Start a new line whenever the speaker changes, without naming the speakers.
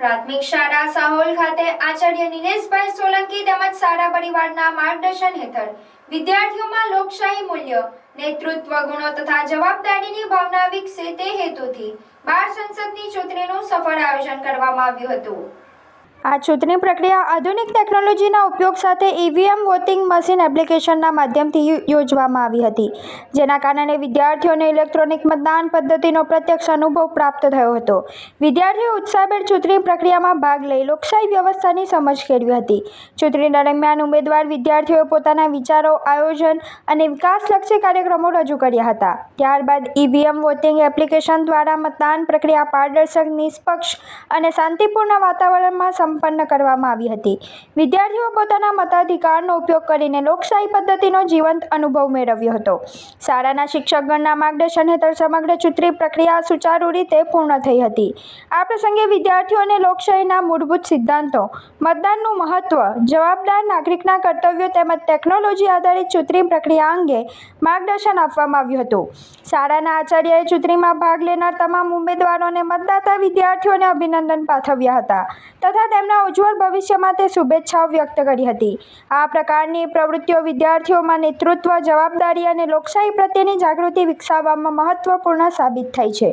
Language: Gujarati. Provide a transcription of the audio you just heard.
પ્રાથમિક શાળા સાહોલ ખાતે આચાર્ય નિલેશભાઈ સોલંકી તેમજ શાળા પરિવારના માર્ગદર્શન હેઠળ વિદ્યાર્થીઓમાં લોકશાહી મૂલ્ય, નેતૃત્વ ગુણો તથા જવાબદારીની ભાવના વિકસે તે હેતુથી બાળ સંસદની ચૂંટણીનું સફળ આયોજન કરવામાં આવ્યું હતું। આ ચૂંટણી પ્રક્રિયા આધુનિક ટેકનોલોજીના ઉપયોગ સાથે ઈવીએમ વોટિંગ મશીન એપ્લિકેશનના માધ્યમથી યોજવામાં આવી હતી, જેના કારણે વિદ્યાર્થીઓને ઇલેક્ટ્રોનિક મતદાન પદ્ધતિનો પ્રત્યક્ષ અનુભવ પ્રાપ્ત થયો હતો। વિદ્યાર્થીઓ ઉત્સાહભેર ચૂંટણી પ્રક્રિયામાં ભાગ લઈ લોકશાહી વ્યવસ્થાની સમજ કેળવી હતી। ચૂંટણી દરમિયાન ઉમેદવાર વિદ્યાર્થીઓએ પોતાના વિચારો, આયોજન અને વિકાસલક્ષી કાર્યક્રમો રજૂ કર્યા હતા। ત્યારબાદ ઈવીએમ વોટિંગ એપ્લિકેશન દ્વારા મતદાન પ્રક્રિયા પારદર્શક, નિષ્પક્ષ અને શાંતિપૂર્ણ વાતાવરણમાં સંપન્ન કરવામાં આવી હતી। વિદ્યાર્થીઓ પોતાના મતાધિકારનો ઉપયોગ કરીને લોકશાહી પદ્ધતિનો જીવંત અનુભવ મેળવ્યો હતો। શાળાના શિક્ષકગણના માર્ગદર્શન હેઠળ સમગ્ર ચૂંટણી પ્રક્રિયા સુચારુ રીતે પૂર્ણ થઈ હતી। આ પ્રસંગે વિદ્યાર્થીઓને લોકશાહીના મૂળભૂત સિદ્ધાંતો, મતદાનનું મહત્વ, જવાબદાર નાગરિકના કર્તવ્યો તેમજ ટેકનોલોજી આધારિત ચૂંટણી પ્રક્રિયા અંગે માર્ગદર્શન આપવામાં આવ્યું હતું। શાળાના આચાર્યએ ચૂંટણીમાં ભાગ લેનાર તમામ ઉમેદવારો અને મતદાતા વિદ્યાર્થીઓને અભિનંદન પાઠવ્યા હતા તથા તેમના ઉજ્જવળ ભવિષ્ય માટે શુભેચ્છાઓ વ્યક્ત કરી હતી। આ પ્રકારની પ્રવૃત્તિઓ વિદ્યાર્થીઓમાં નેતૃત્વ, જવાબદારી અને લોકશાહી પ્રત્યેની જાગૃતિ વિકસાવવામાં મહત્વપૂર્ણ સાબિત થઈ છે।